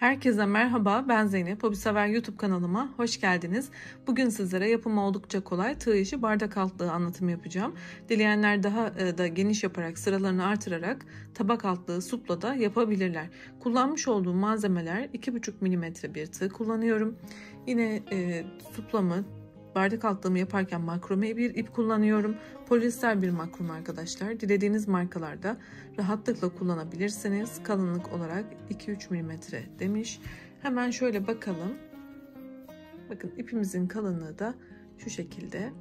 Herkese merhaba, ben Zeynep. Hobisever YouTube kanalıma hoş geldiniz. Bugün sizlere yapımı oldukça kolay tığ işi bardak altlığı anlatımı yapacağım. Dileyenler daha da geniş yaparak, sıralarını artırarak tabak altlığı supla da yapabilirler. Kullanmış olduğum malzemeler 2,5 mm bir tığ kullanıyorum. Yine suplamı, bardak altlığımı yaparken makrome bir ip kullanıyorum. Polyester bir makrome arkadaşlar. Dilediğiniz markalarda rahatlıkla kullanabilirsiniz. Kalınlık olarak 2-3 mm demiş. Hemen şöyle bakalım. Bakın ipimizin kalınlığı da şu şekilde.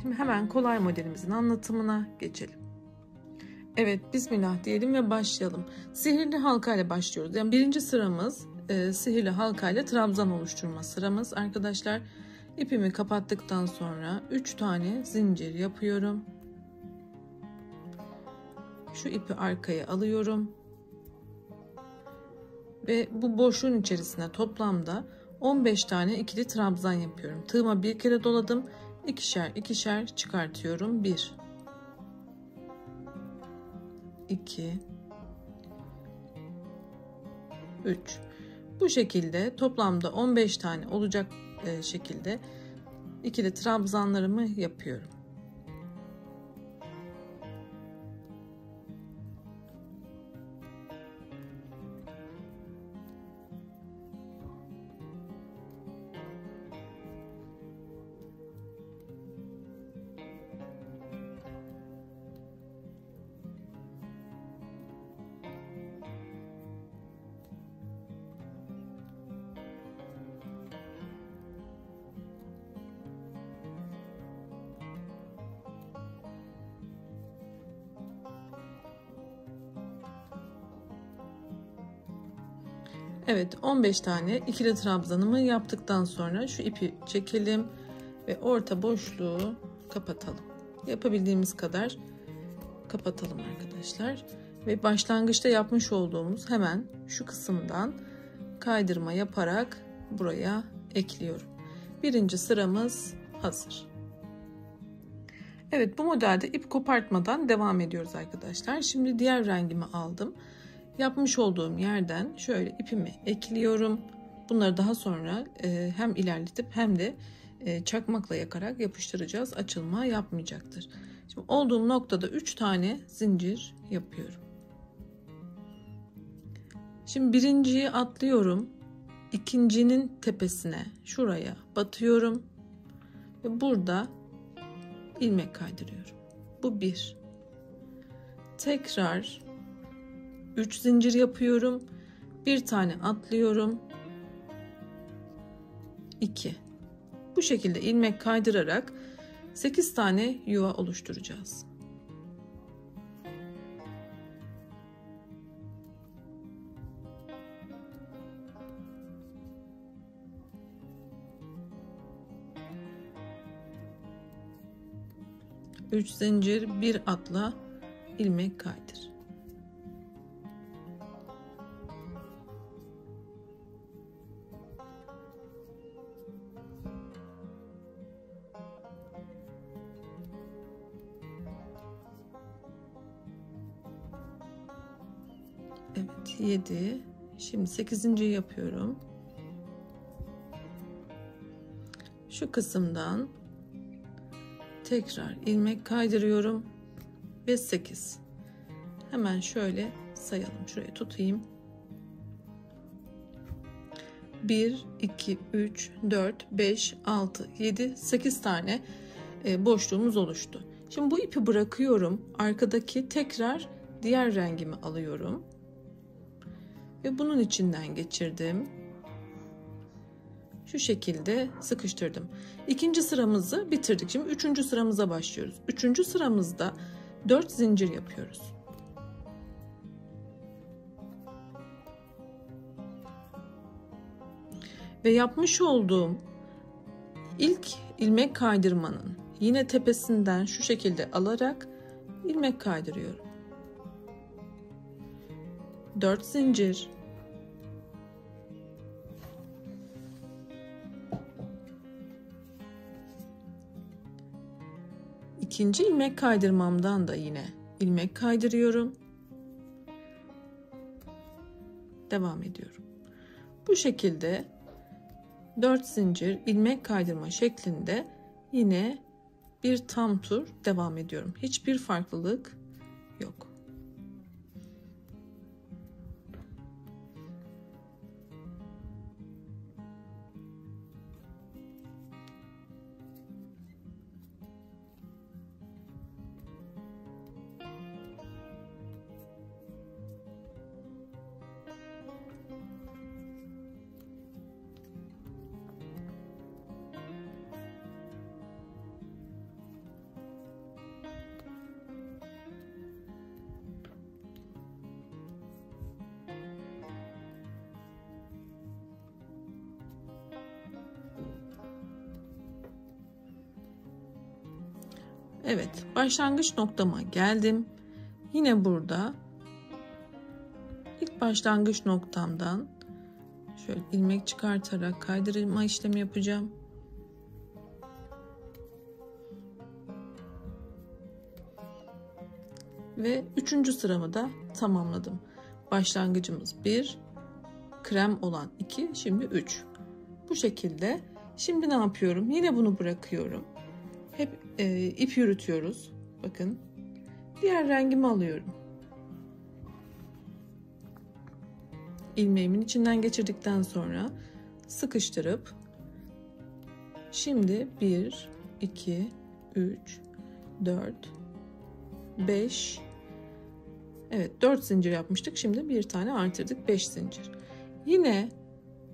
Şimdi hemen kolay modelimizin anlatımına geçelim. Evet, bismillah diyelim ve başlayalım. Sihirli halka ile başlıyoruz. Yani birinci sıramız sihirli halka ile trabzan oluşturma sıramız arkadaşlar. İpimi kapattıktan sonra 3 tane zincir yapıyorum. Şu ipi arkaya alıyorum. Ve bu boşluğun içerisine toplamda 15 tane ikili trabzan yapıyorum. Tığıma bir kere doladım. İkişer ikişer çıkartıyorum. 1 2 3 Bu şekilde toplamda 15 tane olacak şekilde ikili trabzanlarımı yapıyorum. Evet, 15 tane ikili trabzanımı yaptıktan sonra şu ipi çekelim ve orta boşluğu kapatalım. Yapabildiğimiz kadar kapatalım arkadaşlar. Ve başlangıçta yapmış olduğumuz hemen şu kısımdan kaydırma yaparak buraya ekliyorum. Birinci sıramız hazır. Evet, bu modelde ip kopartmadan devam ediyoruz arkadaşlar. Şimdi diğer rengimi aldım. Yapmış olduğum yerden şöyle ipimi ekliyorum. Bunları daha sonra hem ilerletip hem de çakmakla yakarak yapıştıracağız. Açılma yapmayacaktır. Şimdi olduğum noktada 3 tane zincir yapıyorum. Şimdi birinciyi atlıyorum. İkincinin tepesine şuraya batıyorum. Ve burada ilmek kaydırıyorum. Bu 1. Tekrar 3 zincir yapıyorum. Bir tane atlıyorum. 2. Bu şekilde ilmek kaydırarak 8 tane yuva oluşturacağız. Üç zincir, bir atla, ilmek kaydır. Evet, 7. Şimdi 8. yapıyorum. Şu kısımdan tekrar ilmek kaydırıyorum ve 8. Hemen şöyle sayalım. Şuraya tutayım. 1 2 3 4 5 6 7 8 tane boşluğumuz oluştu. Şimdi bu ipi bırakıyorum. Arkadaki tekrar diğer rengimi alıyorum. Ve bunun içinden geçirdim. Şu şekilde sıkıştırdım. İkinci sıramızı bitirdik. Şimdi üçüncü sıramıza başlıyoruz. Üçüncü sıramızda 4 zincir yapıyoruz. Ve yapmış olduğum ilk ilmek kaydırmanın yine tepesinden şu şekilde alarak ilmek kaydırıyorum. 4 zincir. İkinci ilmek kaydırmamdan da yine ilmek kaydırıyorum. Devam ediyorum. Bu şekilde 4 zincir ilmek kaydırma şeklinde yine bir tam tur devam ediyorum. Hiçbir farklılık yok. Evet, başlangıç noktama geldim. Yine burada ilk başlangıç noktamdan şöyle ilmek çıkartarak kaydırma işlemi yapacağım. Ve 3. sıramı da tamamladım. Başlangıcımız 1, krem olan 2, şimdi 3. Bu şekilde. Şimdi ne yapıyorum? Yine bunu bırakıyorum. Hep ip yürütüyoruz. Bakın. Diğer rengimi alıyorum. İlmeğimin içinden geçirdikten sonra sıkıştırıp şimdi 1, 2, 3, 4, 5, evet 4 zincir yapmıştık. Şimdi bir tane artırdık, 5 zincir. Yine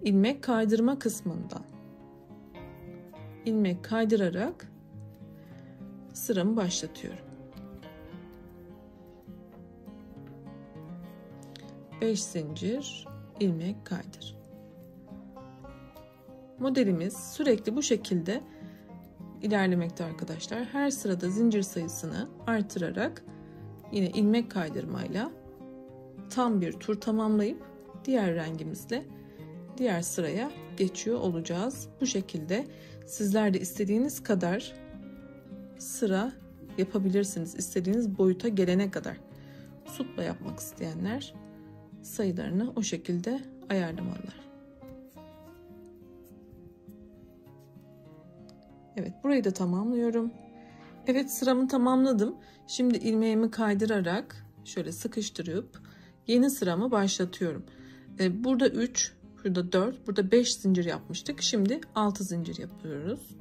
ilmek kaydırma kısmından ilmek kaydırarak sıramı başlatıyorum. 5 zincir ilmek kaydır. Modelimiz sürekli bu şekilde ilerlemekte arkadaşlar. Her sırada zincir sayısını artırarak yine ilmek kaydırmayla tam bir tur tamamlayıp diğer rengimizle diğer sıraya geçiyor olacağız. Bu şekilde sizler de istediğiniz kadar sıra yapabilirsiniz. İstediğiniz boyuta gelene kadar. Supla yapmak isteyenler sayılarını o şekilde ayarlamalılar. Evet, burayı da tamamlıyorum. Evet, sıramı tamamladım. Şimdi ilmeğimi kaydırarak şöyle sıkıştırıp yeni sıramı başlatıyorum. Burada 3, burada 4, burada 5 zincir yapmıştık. Şimdi 6 zincir yapıyoruz.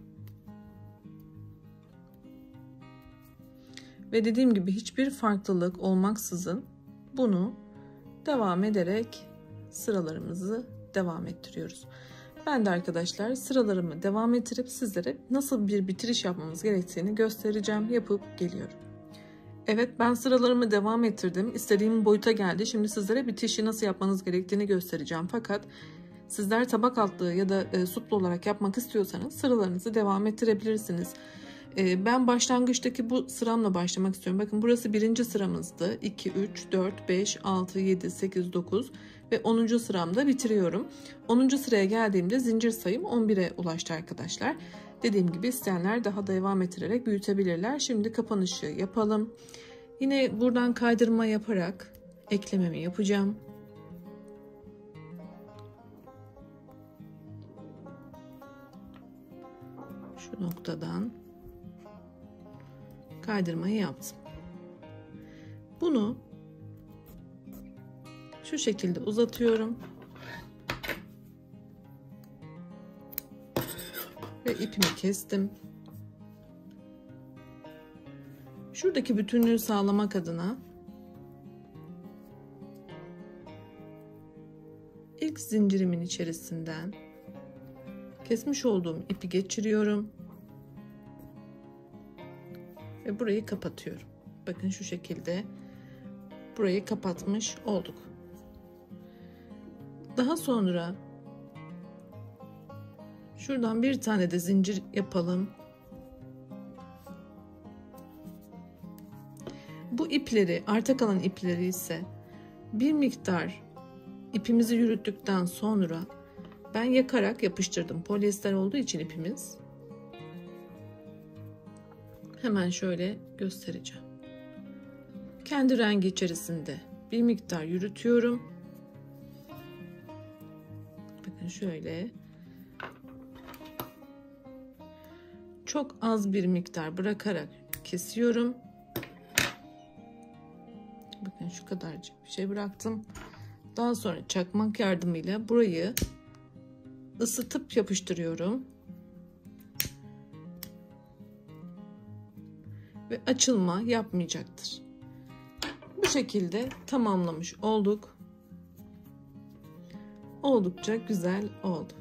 Ve dediğim gibi hiçbir farklılık olmaksızın bunu devam ederek sıralarımızı devam ettiriyoruz. Ben de arkadaşlar sıralarımı devam ettirip sizlere nasıl bir bitiriş yapmamız gerektiğini göstereceğim. Yapıp geliyorum. Evet, ben sıralarımı devam ettirdim. İstediğim boyuta geldi. Şimdi sizlere bitişi nasıl yapmanız gerektiğini göstereceğim. Fakat sizler tabak altlığı ya da suplu olarak yapmak istiyorsanız sıralarınızı devam ettirebilirsiniz. Ben başlangıçtaki bu sıramla başlamak istiyorum. Bakın burası 1. sıramızdı. 2, 3, 4, 5, 6, 7, 8, 9 ve 10. sıramda bitiriyorum. 10. sıraya geldiğimde zincir sayım 11'e ulaştı arkadaşlar. Dediğim gibi isteyenler daha devam ettirerek büyütebilirler. Şimdi kapanışı yapalım. Yine buradan kaydırma yaparak eklememi yapacağım. Şu noktadan kaydırmayı yaptım. Bunu şu şekilde uzatıyorum ve ipimi kestim. Şuradaki bütünlüğü sağlamak adına ilk zincirimin içerisinden kesmiş olduğum ipi geçiriyorum ve burayı kapatıyorum. Bakın şu şekilde burayı kapatmış olduk. Daha sonra şuradan bir tane de zincir yapalım. Bu ipleri, arta kalan ipleri ise bir miktar ipimizi yürüttükten sonra ben yakarak yapıştırdım. Polyester olduğu için ipimiz. Hemen şöyle göstereceğim. Kendi rengi içerisinde bir miktar yürütüyorum. Bakın şöyle. Çok az bir miktar bırakarak kesiyorum. Bakın şu kadarcık bir şey bıraktım. Daha sonra çakmak yardımıyla burayı ısıtıp yapıştırıyorum. Ve açılma yapmayacaktır. Bu şekilde tamamlamış olduk. Oldukça güzel oldu.